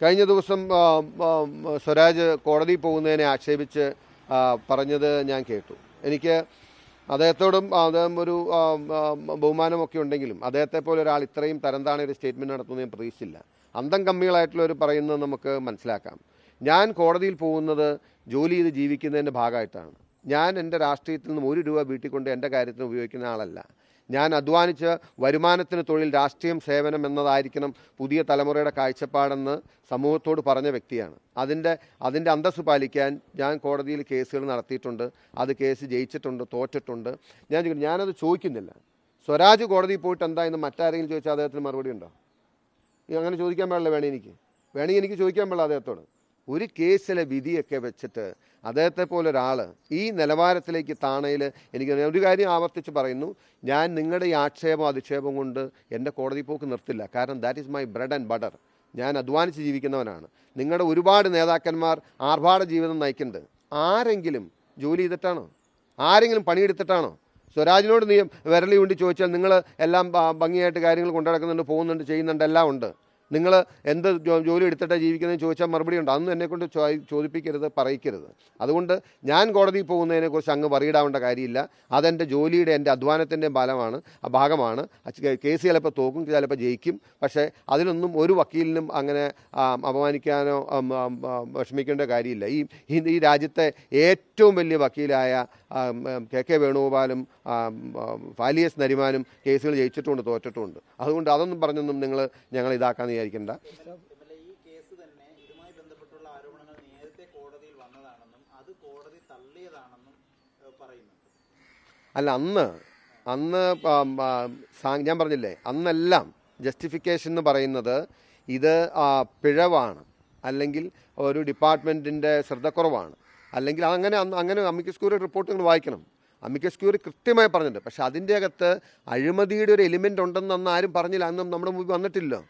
കഴിഞ്ഞ ദിവസം സ്വരാജ് കോടതിയിൽ പോകുന്നതിനെ ആക്ഷേപിച്ച് പറഞ്ഞത് ഞാൻ കേട്ടു. എനിക്ക് അദ്ദേഹത്തോടും അദ്ദേഹം ഒരു ബഹുമാനമൊക്കെ ഉണ്ടെങ്കിലും അദ്ദേഹത്തെ പോലെ ഒരാൾ ഇത്രയും തരംതാണ ഒരു സ്റ്റേറ്റ്മെൻറ്റ് നടത്തുന്നത് ഞാൻ പ്രതീക്ഷിച്ചില്ല. അന്തം കമ്മികളായിട്ടുള്ളവർ പറയുന്നത് നമുക്ക് മനസ്സിലാക്കാം. ഞാൻ കോടതിയിൽ പോകുന്നത് ജോലി ചെയ്ത് ജീവിക്കുന്നതിൻ്റെ ഭാഗമായിട്ടാണ്. ഞാൻ എൻ്റെ രാഷ്ട്രീയത്തിൽ നിന്നും ₹1 വീട്ടിൽ കൊണ്ട് എൻ്റെ കാര്യത്തിന് ഉപയോഗിക്കുന്ന ആളല്ല. ഞാൻ അധ്വാനിച്ച് വരുമാനത്തിന് തൊഴിൽ, രാഷ്ട്രീയം, സേവനം എന്നതായിരിക്കണം പുതിയ തലമുറയുടെ കാഴ്ചപ്പാടെന്ന് സമൂഹത്തോട് പറഞ്ഞ വ്യക്തിയാണ്. അതിൻ്റെ അന്തസ്സ് പാലിക്കാൻ ഞാൻ കോടതിയിൽ കേസുകൾ നടത്തിയിട്ടുണ്ട്. അത് കേസ് ജയിച്ചിട്ടുണ്ട്, തോറ്റിട്ടുണ്ട്. ഞാനത് ചോദിക്കുന്നില്ല. സ്വരാജ് കോടതിയിൽ പോയിട്ട് എന്താ എന്ന് മറ്റാരെങ്കിലും ചോദിച്ചാൽ അദ്ദേഹത്തിന് മറുപടി ഉണ്ടോ? അങ്ങനെ ചോദിക്കാൻ പാടില്ല. വേണമെങ്കിൽ എനിക്ക് ചോദിക്കാൻ പാടില്ല അദ്ദേഹത്തോട്. ഒരു കേസിലെ വിധിയൊക്കെ വെച്ചിട്ട് അദ്ദേഹത്തെ പോലെ ഒരാൾ ഈ നിലവാരത്തിലേക്ക് താണയിൽ എനിക്ക് ഒരു കാര്യം ആവർത്തിച്ച് പറയുന്നു. ഞാൻ നിങ്ങളുടെ ഈ ആക്ഷേപം അധിക്ഷേപം കൊണ്ട് എൻ്റെ കോടതി പോക്ക് നിർത്തില്ല. കാരണം that is my bread and butter. ഞാൻ അധ്വാനിച്ച് ജീവിക്കുന്നവനാണ്. നിങ്ങളുടെ ഒരുപാട് നേതാക്കന്മാർ ആർഭാട ജീവിതം നയിക്കുന്നുണ്ട്. ആരെങ്കിലും ജോലി ചെയ്തിട്ടാണോ? ആരെങ്കിലും പണിയെടുത്തിട്ടാണോ? സ്വരാജിനോട് നീ വിരലി കൊണ്ട് ചോദിച്ചാൽ നിങ്ങൾ എല്ലാം ഭംഗിയായിട്ട് കാര്യങ്ങൾ കൊണ്ടുനടക്കുന്നുണ്ട്, പോകുന്നുണ്ട്, ചെയ്യുന്നുണ്ട്, എല്ലാം ഉണ്ട്. നിങ്ങൾ എന്ത് ജോലി എടുത്തിട്ടാണ് ജീവിക്കുന്നതെന്ന് ചോദിച്ചാൽ മറുപടി ഉണ്ട്. അതൊന്നും എന്നെക്കൊണ്ട് ചോദിപ്പിക്കരുത്, പറയിക്കരുത്. അതുകൊണ്ട് ഞാൻ കോടതിയിൽ പോകുന്നതിനെക്കുറിച്ച് അങ്ങ് വറിയിടാവേണ്ട കാര്യമില്ല. അതെൻ്റെ ജോലിയുടെ, എൻ്റെ അധ്വാനത്തിൻ്റെ ഭാഗമാണ്. കേസ് ചിലപ്പോൾ തോക്കും, ചിലപ്പോൾ ജയിക്കും. പക്ഷേ അതിലൊന്നും ഒരു വക്കീലിനും അങ്ങനെ അപമാനിക്കാനോ വിഷമിക്കേണ്ട കാര്യമില്ല. ഈ രാജ്യത്തെ ഏറ്റവും വലിയ വക്കീലായ കെ വേണുഗോപാലും ഫാലിയസ് നരിമാനും കേസുകൾ ജയിച്ചിട്ടുമുണ്ട്, തോറ്റിട്ടുമുണ്ട്. അതുകൊണ്ട് അതൊന്നും പറഞ്ഞൊന്നും ഞങ്ങൾ ഇതാക്കാന്ന് വിചാരിക്കേണ്ട. ഈ കേസ് തന്നെ ഇതുമായി ബന്ധപ്പെട്ടുള്ള ആരോപണങ്ങൾ നേരത്തെ കോടതിയിൽ വന്നതാണെന്നും അത് കോടതി തള്ളിയതാണെന്നും പറയുന്നുണ്ട്. അല്ല, അന്ന് ഞാൻ പറഞ്ഞില്ലേ, അന്നെല്ലാം ജസ്റ്റിഫിക്കേഷൻ എന്ന് പറയുന്നത് ഇത് പിഴവാണ്, അല്ലെങ്കിൽ ഒരു ഡിപ്പാർട്ട്മെൻറ്റിൻ്റെ ശ്രദ്ധക്കുറവാണ്, അല്ലെങ്കിൽ അങ്ങനെ അമിക്കസ് ക്യൂറി റിപ്പോർട്ട് നിങ്ങൾ വായിക്കണം. അമിക്കസ് ക്യൂറി കൃത്യമായി പറഞ്ഞിട്ടുണ്ട്. പക്ഷെ അതിൻ്റെ അകത്ത് അഴിമതിയുടെ ഒരു എലിമെൻ്റ് ഉണ്ടെന്ന് അന്ന് ആരും പറഞ്ഞില്ല. അന്നും നമ്മുടെ മുമ്പിൽ വന്നിട്ടില്ലോ.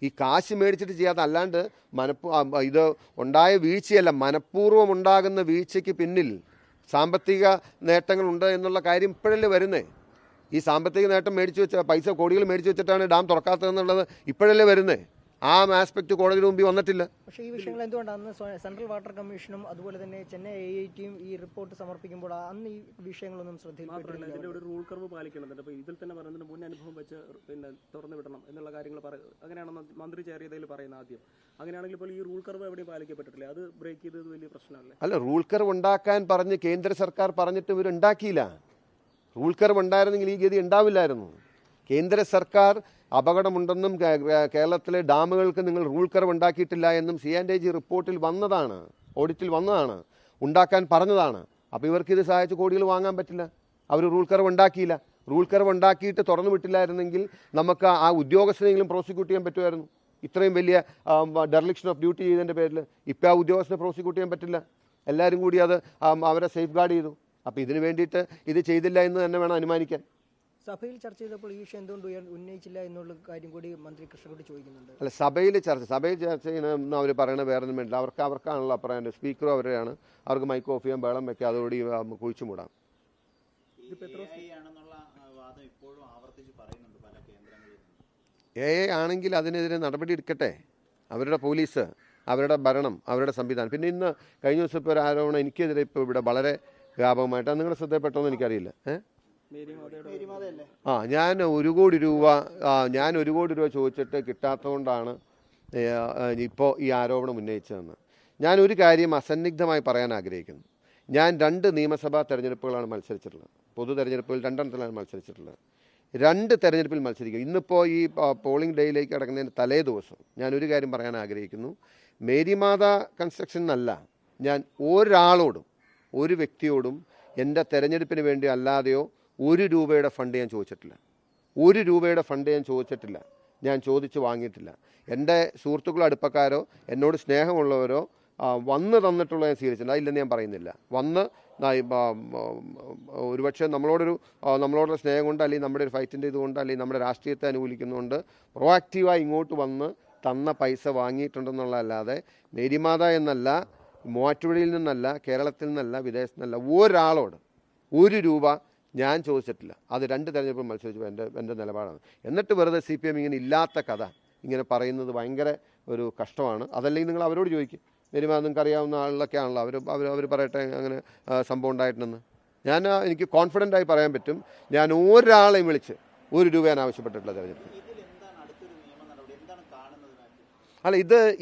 ഈ കാശ് മേടിച്ചിട്ട് ചെയ്യാത്ത, അല്ലാണ്ട് ഇത് ഉണ്ടായ വീഴ്ചയല്ല, മനഃപൂർവ്വം ഉണ്ടാകുന്ന വീഴ്ചയ്ക്ക് പിന്നിൽ സാമ്പത്തിക നേട്ടങ്ങളുണ്ട് എന്നുള്ള കാര്യം ഇപ്പോഴല്ലേ വരുന്നേ. ഈ സാമ്പത്തിക നേട്ടം മേടിച്ച് വെച്ച പൈസ, കോടികൾ മേടിച്ച് വെച്ചിട്ടാണ് ഡാം തുറക്കാത്തതെന്നുള്ളത് ഇപ്പോഴല്ലേ വരുന്നേ. ആ ആസ്പെക്ട് കോടതിയുടെ മുമ്പിൽ വന്നിട്ടില്ല. പക്ഷേ ഈ വിഷയങ്ങൾ എന്തുകൊണ്ടാണ് സെൻട്രൽ വാട്ടർ കമ്മീഷനും അതുപോലെ തന്നെ ചെന്നൈ IITയും ഈ റിപ്പോർട്ട് സമർപ്പിക്കുമ്പോൾ അന്ന് ഈ വിഷയങ്ങളൊന്നും ശ്രദ്ധയിൽപ്പെട്ടില്ല. ഇതിന്റെ ഒരു റൂൾ കർവ് പാലിക്കണം. അപ്പോൾ ഇതിൽ തന്നെ പറയുന്നതിന് മുൻ അനുഭവം വെച്ച് തുറന്നു വിടണം എന്നുള്ള കാര്യങ്ങൾ അങ്ങനെയാണെന്ന് മന്ത്രി ചേറിയതിൽ പറയുന്ന ആദ്യം. അങ്ങനെയാണെങ്കിൽ ഇപ്പോൾ ഈ റൂൾ കർവ് എവിടെയും പാലിക്കപ്പെട്ടിട്ടില്ല. അത് ബ്രേക്ക് ചെയ്തത് വലിയ പ്രശ്നമല്ലേ? അല്ല, റൂൾ കർവ് ഉണ്ടാക്കാൻ പറഞ്ഞ് കേന്ദ്ര സർക്കാർ പറഞ്ഞിട്ട് ഇവരുണ്ടാക്കിയില്ല. റൂൾ കർവ് ഉണ്ടായിരുന്നെങ്കിൽ ഈ ഗതി ഉണ്ടാവില്ലായിരുന്നു. കേന്ദ്ര സർക്കാർ അപകടമുണ്ടെന്നും കേരളത്തിലെ ഡാമുകൾക്ക് നിങ്ങൾ റൂൾ കർവ് ഉണ്ടാക്കിയിട്ടില്ല എന്നും C&AG റിപ്പോർട്ടിൽ വന്നതാണ്, ഓഡിറ്റിൽ വന്നതാണ്, ഉണ്ടാക്കാൻ പറഞ്ഞതാണ്. അപ്പോൾ ഇവർക്ക് ഇത് സഹായിച്ച് കോടികൾ വാങ്ങാൻ പറ്റില്ല. അവർ റൂൾ കർവ് ഉണ്ടാക്കിയില്ല. റൂൾ കർവ് ഉണ്ടാക്കിയിട്ട് തുറന്നു വിട്ടില്ലായിരുന്നെങ്കിൽ നമുക്ക് ആ ഉദ്യോഗസ്ഥനെങ്കിലും പ്രോസിക്യൂട്ട് ചെയ്യാൻ പറ്റുമായിരുന്നു. ഇത്രയും വലിയ ഡെർലിക്ഷൻ ഓഫ് ഡ്യൂട്ടി ചെയ്തതിൻ്റെ പേരിൽ ഇപ്പോൾ ആ ഉദ്യോഗസ്ഥനെ പ്രോസിക്യൂട്ട് ചെയ്യാൻ പറ്റില്ല. എല്ലാവരും കൂടി അത് അവരെ സേഫ് ഗാർഡ് ചെയ്തു. അപ്പോൾ ഇതിന് വേണ്ടിയിട്ട് ഇത് ചെയ്തില്ല എന്ന് തന്നെ വേണം അനുമാനിക്കാൻ. സഭയിൽ ചർച്ച ചെയ്തപ്പോൾ ഈ വിഷയം എന്തുകൊണ്ട് ഉന്നയിച്ചില്ല എന്നുള്ള കാര്യം കൂടി മന്ത്രി കൃഷ്ണൻകുട്ടി ചോദിക്കുന്നുണ്ട്. അല്ല, സഭയിൽ ചർച്ച ചെയ്യണമെന്ന് അവർ പറയണ വേറെ ഒന്നും വേണ്ടില്ല. അവർക്കാണല്ലോ പറയാൻ. സ്പീക്കറും അവരെയാണ്. അവർക്ക് മൈക്ക് ഓഫ് ചെയ്യാൻ, ബഹളം വെക്കുക, അതോടി കുഴിച്ചു മൂടാം. ആണെങ്കിൽ അതിനെതിരെ നടപടി എടുക്കട്ടെ. അവരുടെ പോലീസ്, അവരുടെ ഭരണം, അവരുടെ സംവിധാനം. പിന്നെ ഇന്ന് കഴിഞ്ഞ ദിവസം ഇപ്പോൾ ഒരു ആരോപണം എനിക്കെതിരെ ഇപ്പോൾ ഇവിടെ വളരെ വ്യാപകമായിട്ട്, നിങ്ങളുടെ ശ്രദ്ധപ്പെട്ടോന്ന് എനിക്കറിയില്ല. ഞാൻ ₹1 കോടി ചോദിച്ചിട്ട് കിട്ടാത്തതുകൊണ്ടാണ് ഇപ്പോൾ ഈ ആരോപണം ഉന്നയിച്ചതെന്ന് ഞാൻ ഒരു കാര്യം അസന്നിഗ്ധമായി പറയാൻ ആഗ്രഹിക്കുന്നു. ഞാൻ 2 നിയമസഭാ തെരഞ്ഞെടുപ്പുകളാണ് മത്സരിച്ചിട്ടുള്ളത്. പൊതു തെരഞ്ഞെടുപ്പുകൾ 2 മത്സരിച്ചിട്ടുള്ളത്. 2 തെരഞ്ഞെടുപ്പിൽ മത്സരിക്കുക. ഇന്നിപ്പോൾ ഈ പോളിംഗ് ഡേയിലേക്ക് കിടക്കുന്നതിന് തലേ ദിവസം ഞാൻ ഒരു കാര്യം പറയാൻ ആഗ്രഹിക്കുന്നു. മേരിമാത കൺസ്ട്രക്ഷൻ എന്നല്ല, ഞാൻ ഒരാളോടും, ഒരു വ്യക്തിയോടും എൻ്റെ തെരഞ്ഞെടുപ്പിന് വേണ്ടി അല്ലാതെയോ ₹1 ഫണ്ട് ഞാൻ ചോദിച്ചിട്ടില്ല. ₹1 ഫണ്ട് ഞാൻ ചോദിച്ചിട്ടില്ല. ഞാൻ ചോദിച്ച് വാങ്ങിയിട്ടില്ല. എൻ്റെ സുഹൃത്തുക്കളോ അടുപ്പക്കാരോ എന്നോട് സ്നേഹമുള്ളവരോ വന്ന് തന്നിട്ടുള്ള ഞാൻ സ്വീകരിച്ചില്ല. ഇല്ലെന്ന് ഞാൻ പറയുന്നില്ല. വന്ന് ഒരുപക്ഷെ നമ്മളോടുള്ള സ്നേഹം കൊണ്ട്, അല്ലെങ്കിൽ നമ്മുടെ ഒരു ഫൈറ്റിൻ്റെ ഇതുകൊണ്ട്, അല്ലെങ്കിൽ നമ്മുടെ രാഷ്ട്രീയത്തെ അനുകൂലിക്കുന്നതുകൊണ്ട് പ്രൊആക്റ്റീവായി ഇങ്ങോട്ട് വന്ന് തന്ന പൈസ വാങ്ങിയിട്ടുണ്ടെന്നുള്ളതല്ലാതെ മേരിമാത എന്നല്ല, മൂവാറ്റുപുഴയിൽ നിന്നല്ല, കേരളത്തിൽ നിന്നല്ല, വിദേശത്തു നിന്നല്ല, ഒരാളോട് ₹1 ഞാൻ ചോദിച്ചിട്ടില്ല. അത് 2 തെരഞ്ഞെടുപ്പ് മത്സരിച്ചു എൻ്റെ നിലപാടാണ്. എന്നിട്ട് വെറുതെ CPM ഇങ്ങനെ ഇല്ലാത്ത കഥ ഇങ്ങനെ പറയുന്നത് ഭയങ്കര ഒരു കഷ്ടമാണ്. അതല്ലെങ്കിൽ നിങ്ങൾ അവരോട് ചോദിക്കും. മിനിമം നിങ്ങൾക്ക് അറിയാവുന്ന ആളിലൊക്കെ ആണല്ലോ, അവർ പറയട്ടെ അങ്ങനെ സംഭവം ഉണ്ടായിട്ടുണ്ടെന്ന്. എനിക്ക് കോൺഫിഡൻ്റായി പറയാൻ പറ്റും, ഞാൻ ഒരാളെയും വിളിച്ച് ₹1 ഞാൻ ആവശ്യപ്പെട്ടിട്ടില്ല തെരഞ്ഞെടുപ്പ്. അല്ല,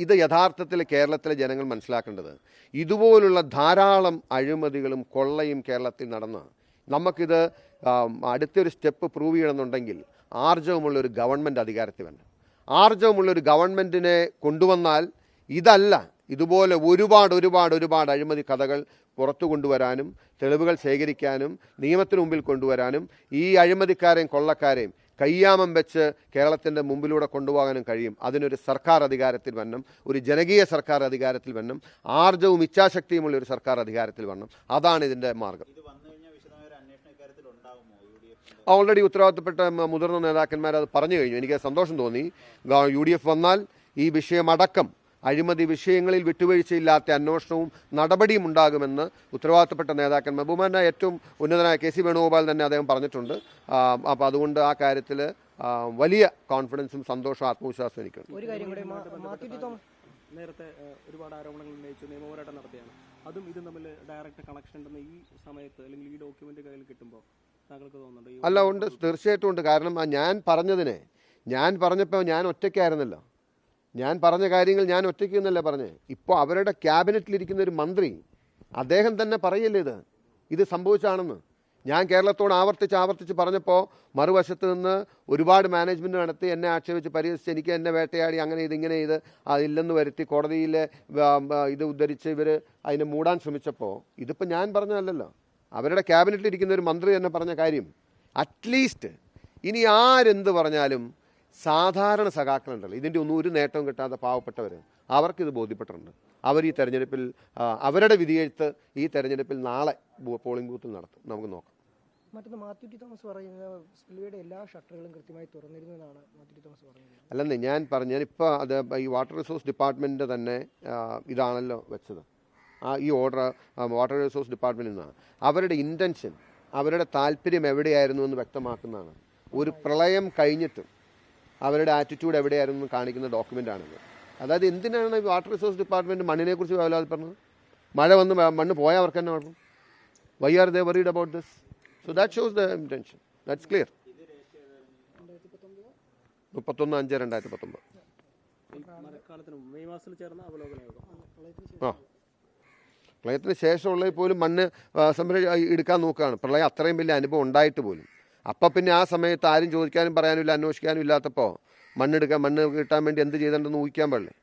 ഇത് യഥാർത്ഥത്തിൽ കേരളത്തിലെ ജനങ്ങൾ മനസ്സിലാക്കേണ്ടത്, ഇതുപോലുള്ള ധാരാളം അഴിമതികളും കൊള്ളയും കേരളത്തിൽ നടന്ന് നമുക്കിത് അടുത്തൊരു സ്റ്റെപ്പ് പ്രൂവ് ചെയ്യണമെന്നുണ്ടെങ്കിൽ ആർജവമുള്ളൊരു ഗവൺമെൻറ് അധികാരത്തിൽ വരണം. ആർജവമുള്ളൊരു ഗവൺമെൻറ്റിനെ കൊണ്ടുവന്നാൽ ഇതല്ല, ഇതുപോലെ ഒരുപാട് അഴിമതി കഥകൾ പുറത്തു കൊണ്ടുവരാനും തെളിവുകൾ ശേഖരിക്കാനും നിയമത്തിന് മുമ്പിൽ കൊണ്ടുവരാനും ഈ അഴിമതിക്കാരെയും കൊള്ളക്കാരെയും കയ്യാമം വെച്ച് കേരളത്തിൻ്റെ മുമ്പിലൂടെ കൊണ്ടുപോകാനും കഴിയും. അതിനൊരു സർക്കാർ അധികാരത്തിൽ വരണം, ഒരു ജനകീയ സർക്കാർ അധികാരത്തിൽ വരണം, ആർജവും ഇച്ഛാശക്തിയുമുള്ള ഒരു സർക്കാർ അധികാരത്തിൽ വരണം. അതാണ് ഇതിൻ്റെ മാർഗം. ഓൾറെഡി ഉത്തരവാദിത്തപ്പെട്ട മുതിർന്ന നേതാക്കന്മാർ അത് പറഞ്ഞു കഴിഞ്ഞു. എനിക്ക് സന്തോഷം തോന്നി. UDF വന്നാൽ ഈ വിഷയമടക്കം അഴിമതി വിഷയങ്ങളിൽ വിട്ടുവീഴ്ചയില്ലാത്ത അന്വേഷണവും നടപടിയും ഉണ്ടാകുമെന്ന് ഉത്തരവാദിത്തപ്പെട്ട നേതാക്കന്മാർ, ബഹുമാനായ ഏറ്റവും ഉന്നതനായ KC വേണുഗോപാൽ തന്നെ അദ്ദേഹം പറഞ്ഞിട്ടുണ്ട്. അപ്പോൾ അതുകൊണ്ട് ആ കാര്യത്തിൽ വലിയ കോൺഫിഡൻസും സന്തോഷവും ആത്മവിശ്വാസവും എനിക്കുണ്ട്. ഒരു കാര്യം കൂടെ, നേരത്തെ ഒരുപാട് ആരോപണങ്ങൾ ഉന്നയിച്ചു, നിയമപോരാട്ടം നടത്തിയാണ്. അതും ഇതും തമ്മിൽ ഡയറക്റ്റ് കണക്ഷൻ ഉണ്ടെന്ന് ഈ സമയത്ത് അല്ലെങ്കിൽ ഈ ഡോക്യുമെന്റ് കയ്യിൽ കിട്ടുമ്പോൾ താങ്കൾക്ക് തോന്നുന്നുണ്ട്? അല്ല, ഉണ്ട്, തീർച്ചയായിട്ടും ഉണ്ട്. കാരണം ഞാൻ പറഞ്ഞപ്പോൾ ഞാൻ ഒറ്റയ്ക്കായിരുന്നല്ലോ. ഞാൻ പറഞ്ഞ കാര്യങ്ങൾ ഞാൻ ഒറ്റയ്ക്ക് എന്നല്ലേ പറഞ്ഞേ. ഇപ്പോൾ അവരുടെ ക്യാബിനറ്റിലിരിക്കുന്ന ഒരു മന്ത്രി അദ്ദേഹം തന്നെ പറയല്ലേ ഇത് സംഭവിച്ചാണെന്ന്. ഞാൻ കേരളത്തോട് ആവർത്തിച്ച് പറഞ്ഞപ്പോൾ മറുവശത്ത് നിന്ന് ഒരുപാട് മാനേജ്മെൻറ്റ് നടത്തി എന്നെ ആക്ഷേപിച്ച് പരിഹസിച്ച് എനിക്ക് എന്നെ വേട്ടയാടി അങ്ങനെ ഇങ്ങനെ അതില്ലെന്ന് വരുത്തി കോടതിയിൽ ഇത് ഉദ്ധരിച്ച് ഇവർ അതിനെ മൂടാൻ ശ്രമിച്ചപ്പോൾ ഇതിപ്പോൾ ഞാൻ പറഞ്ഞതല്ലല്ലോ, അവരുടെ ക്യാബിനറ്റിലിരിക്കുന്ന ഒരു മന്ത്രി തന്നെ പറഞ്ഞ കാര്യം. അറ്റ്ലീസ്റ്റ് ഇനി ആരെന്ത് പറഞ്ഞാലും സാധാരണ സഖാക്കളുണ്ടല്ലോ, ഇതിൻ്റെ ഒന്നും ഒരു നേട്ടവും കിട്ടാത്ത പാവപ്പെട്ടവർ, അവർക്കിത് ബോധ്യപ്പെട്ടിട്ടുണ്ട്. അവർ ഈ തെരഞ്ഞെടുപ്പിൽ അവരുടെ വിധിയെഴുത്ത് ഈ തെരഞ്ഞെടുപ്പിൽ നാളെ പോളിംഗ് ബൂത്തിൽ നടത്തും. നമുക്ക് നോക്കാം. മറ്റൊന്ന്, മാത്യു ടി തോമസ് പറയുന്നത് സ്പിൽവേയുടെ എല്ലാ ഷട്ടറുകളും കൃത്യമായി തുറന്നിരുന്നതാണ് മാത്യു ടി തോമസ് പറയുന്നത്. അല്ലെന്നേ ഞാനിപ്പോൾ അത് ഈ വാട്ടർ റിസോഴ്സ് ഡിപ്പാർട്ട്മെൻറ്റ് തന്നെ ഇതാണല്ലോ വെച്ചത്. ഈ ഓർഡർ വാട്ടർ റിസോഴ്സ് ഡിപ്പാർട്ട്മെൻറ്റിൽ നിന്നാണ്. അവരുടെ ഇൻറ്റൻഷൻ, അവരുടെ താല്പര്യം എവിടെയായിരുന്നു എന്ന് വ്യക്തമാക്കുന്നതാണ്. ഒരു പ്രളയം കഴിഞ്ഞിട്ടും അവരുടെ ആറ്റിറ്റ്യൂഡ് എവിടെയായിരുന്നു എന്ന് കാണിക്കുന്ന ഡോക്യുമെൻ്റാണിത്. അതായത് എന്തിനാണ് വാട്ടർ റിസോഴ്സ് ഡിപ്പാർട്ട്മെൻറ്റ് മണ്ണിനെക്കുറിച്ച് വേവലാതി പറഞ്ഞത്? മഴ വന്ന് മണ്ണ് പോയാൽ അവർക്ക് തന്നെ കുഴപ്പം. Why are they worried about this? So that shows the intention. That's clear. 31/5/2019 പ്രളയത്തിന് ശേഷമുള്ളതിൽ പോലും മണ്ണ് എടുക്കാൻ നോക്കുകയാണ്. പ്രളയം അത്രയും വലിയ അനുഭവം ഉണ്ടായിട്ട് പോലും. അപ്പം പിന്നെ ആ സമയത്ത് ആരും ചോദിക്കാനും പറയാനും ഇല്ല, അന്വേഷിക്കാനും ഇല്ലാത്തപ്പോൾ മണ്ണ് കിട്ടാൻ വേണ്ടി എന്ത് ചെയ്തിട്ടുണ്ടെന്ന് ഊഹിക്കാൻ പാടില്ലേ?